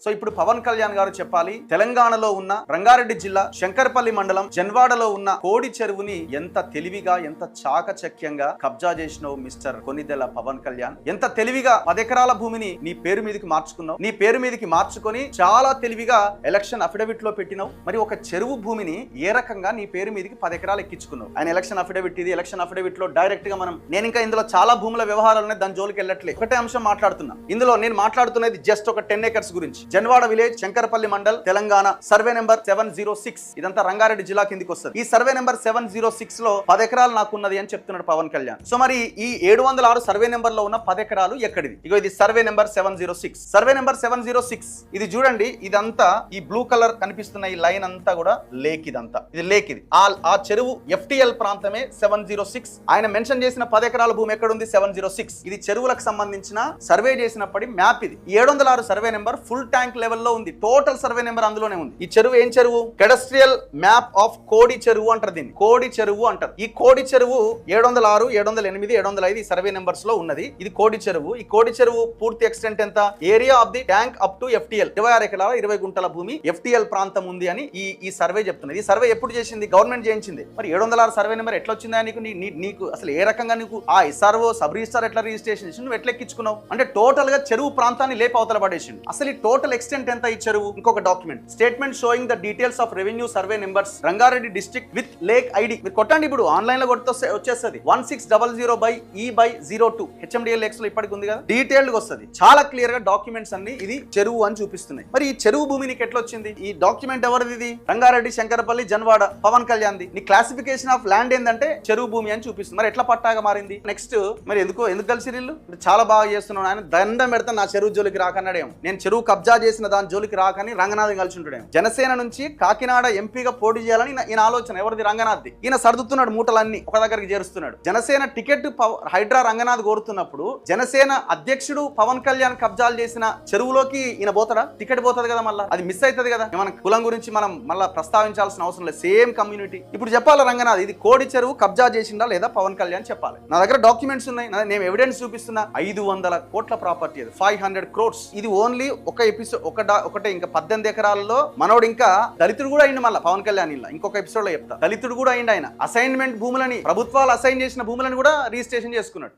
So ఇప్పుడు పవన్ కళ్యాణ్ గారు చెప్పాలి, తెలంగాణలో ఉన్న రంగారెడ్డి జిల్లా శంకరపల్లి మండలం జన్వాడలో ఉన్న కోడి చెరువుని ఎంత తెలివిగా, ఎంత చాకచక్యంగా కబ్జా చేసినావు మిస్టర్ కొనిదెల పవన్ కళ్యాణ్. ఎంత తెలివిగా 10 ఎకరాల భూమిని నీ పేరు మీదకి మార్చుకున్నావు. నీ పేరు మీదకి మార్చుకొని చాలా తెలివిగా ఎలక్షన్ అఫిడవిట్ లో పెట్టినావు. మరి ఒక చెరువు భూమిని ఏ రకంగా నీ పేరు మీదకి 10 ఎకరాలు ఎక్కించుకున్నావు? ఆయన ఎలక్షన్ అఫిడవిట్ ఇది. ఎలక్షన్ అఫిడవిట్ లో డైరెక్ట్ గా నేను ఇంకా ఇందులో చాలా భూముల వ్యవహారాలు ఉన్నాయి, దాని జోలికి వెళ్ళట్లేదు. ఒకటే అంశం మాట్లాడుతున్నా. ఇందులో నేను మాట్లాడుతున్నది జస్ట్ ఒక 10 ఎకర్స్ గురించి. Janwada village, Shankarpally mandal, Telangana, survey number 706. ఇదంతా రంగారెడ్డి జిల్లా కిందికి వస్తుంది. ఈ సర్వే నెంబర్ 706 లో 10 ఎకరాలు నాకున్నది అని చెప్తున్నాడు పవన్ కళ్యాణ్. సో మరి ఈ 706 సర్వే నెంబర్ లో ఉన్న 10 ఎకరాలు ఎక్కడిది? ఇగో ఇది సర్వే నెంబర్ 706. సర్వే నెంబర్ 706 ఇది చూడండి. ఇదంతా ఈ బ్లూ కలర్ కనిపిస్తున్న ఈ లైన్ అంతా కూడా లేక్. ఇదంతా ఇది లేక్. ఇది ఆ చెరువు FTL ప్రాంతమే 706. ఆయన మెన్షన్ చేసిన 10 ఎకరాల భూమి ఎక్కడుంది? 706. ఇది చెరువులకు సంబంధించిన సర్వే చేసినప్పటి మ్యాప్. ఇది 706 సర్వే నెంబర్ ఫుల్ ట్యాంక్ లెవెల్లో ఉంది. టోటల్ సర్వే నెంబర్ అందులోనే ఉంది. ఈ చెరువు ఏం చెరువు? కెడస్ట్రియల్ మ్యాప్ ఆఫ్ కోడి చెరువు అంటారు దీన్ని. కోడి చెరువు అంటారు. ఈ కోడి చెరువు 706, 708, 705 ఈ సర్వే నెంబర్స్ లో ఉన్నది. ఇది కోడి చెరువు. ఈ కోడి చెరువు పూర్తి ఎక్స్టెంట్ ఎంత? Area of the tank up to FTL 26 ఎకరాల 20 గుంటల భూమి FTL ప్రాంతం ఉంది అని ఈ సర్వే చెప్తున్నది. ఈ సర్వే ఎప్పుడు చేసింది? గవర్నమెంట్ చేయించింది. మరి 706 సర్వే నెంబర్ ఎట్లా వచ్చిందా నీకు? నీకు అసలు ఏ రకంగా నీకు ఆ SRO సబ్ రిజిస్టర్ ఎట్లా రిజిస్ట్రేషన్ చేసి నువ్వు ఎట్లా ఎక్కించుకున్నావు? అంటే టోటల్ గా చెరువు ప్రాంతాన్ని లేప అవతల పడేసిండు. అసలు ఈ టోటల్ ఎక్స్టెంట్ ఎంత ఈ చెరువు? ఇంకొక document, statement showing the details of revenue survey numbers Rangareddy district with lake ID. మీరు కొట్టండి, ఇప్పుడు ఆన్లైన్ లో కొడితే వచ్చేస్తుంది. 1600/E/02 HMDL లేక్స్ లో ఇప్పటికి ఉంది కదా, డీటెయిల్డ్ గా వస్తుంది. చాలా క్లియర్ గా డాక్యుమెంట్స్ అన్ని ఇది చెరువు అని చూపిస్తున్నాయి. మరి ఈ చెరువు భూమి నీకు ఎట్లా వచ్చింది? ఈ డాక్యుమెంట్ ఎవరిది? ఇది రంగారెడ్డి శంకరపల్లి జన్వాడ పవన్ కళ్యాణ్ ది. నీ క్లాసిఫికేషన్ ఆఫ్ ల్యాండ్ ఏంటంటే చెరువు భూమి అని చూపిస్తుంది. మరి ఎట్లా పట్టాగా మారింది? నెక్స్ట్ మరి ఎందుకు కలిసి వీళ్ళు చాలా బాగా చేస్తున్నాడు ఆయన. దండం పెడతా నా చెరువు జోలికి రాకన్నాడేమో. నేను చెరువు కబ్జా చేసిన దాని జోలికి రాకని రంగనాథ్ కలిసి ఉంటాడేమో. జనసేన నుంచి కాకినాడ ఎంపీగా పోటీ చేయాలని ఈయన ఆలోచన. ఎవరిది? రంగనాథ్ది. ఈయన సర్దుతున్నాడు మూటలన్నీ ఒక దగ్గరికి చేరుస్తున్నాడు. జనసేన టికెట్ హైడ్రా రంగనాథ్ కోరుతున్నప్పుడు జనసేన అధ్యక్షుడు పవన్ కళ్యాణ్ కబ్జాలు చేసిన చెరువులోకి ఈయన పోతాడా? టికెట్ పోతుంది కదా, మళ్ళీ అది మిస్ అవుతుంది కదా. మన కులం గురించి మనం మళ్ళీ ప్రస్తావించాల్సిన అవసరం లేదు. Same community. ఇప్పుడు చెప్పాలి రంగనాథ్ ఇది కోడి చెరువు కబ్జా చేసిందా లేదా పవన్ కళ్యాణ్ చెప్పాలి. నా దగ్గర డాక్యుమెంట్స్ ఉన్నాయి, నేను ఎవిడెన్స్ చూపిస్తున్నా. 500 కోట్ల ప్రాపర్టీ అది, 500 crores. ఇది ఓన్లీ ఒక ఎపిసోడ్ ఒకటే. ఇంకా 18 ఎకరాలలో మనోడు ఇంకా దళితుడు కూడా అయింది. మళ్ళీ పవన్ కళ్యాణ్ ఇలా ఇంకొక ఎపిసోడ్ లో చెప్తా. దళితుడు కూడా అయింది. ఆయన అసైన్మెంట్ భూములని, ప్రభుత్వాలు అసైన్ చేసిన భూములను కూడా రిజిస్ట్రేషన్ చేసుకున్నాడు.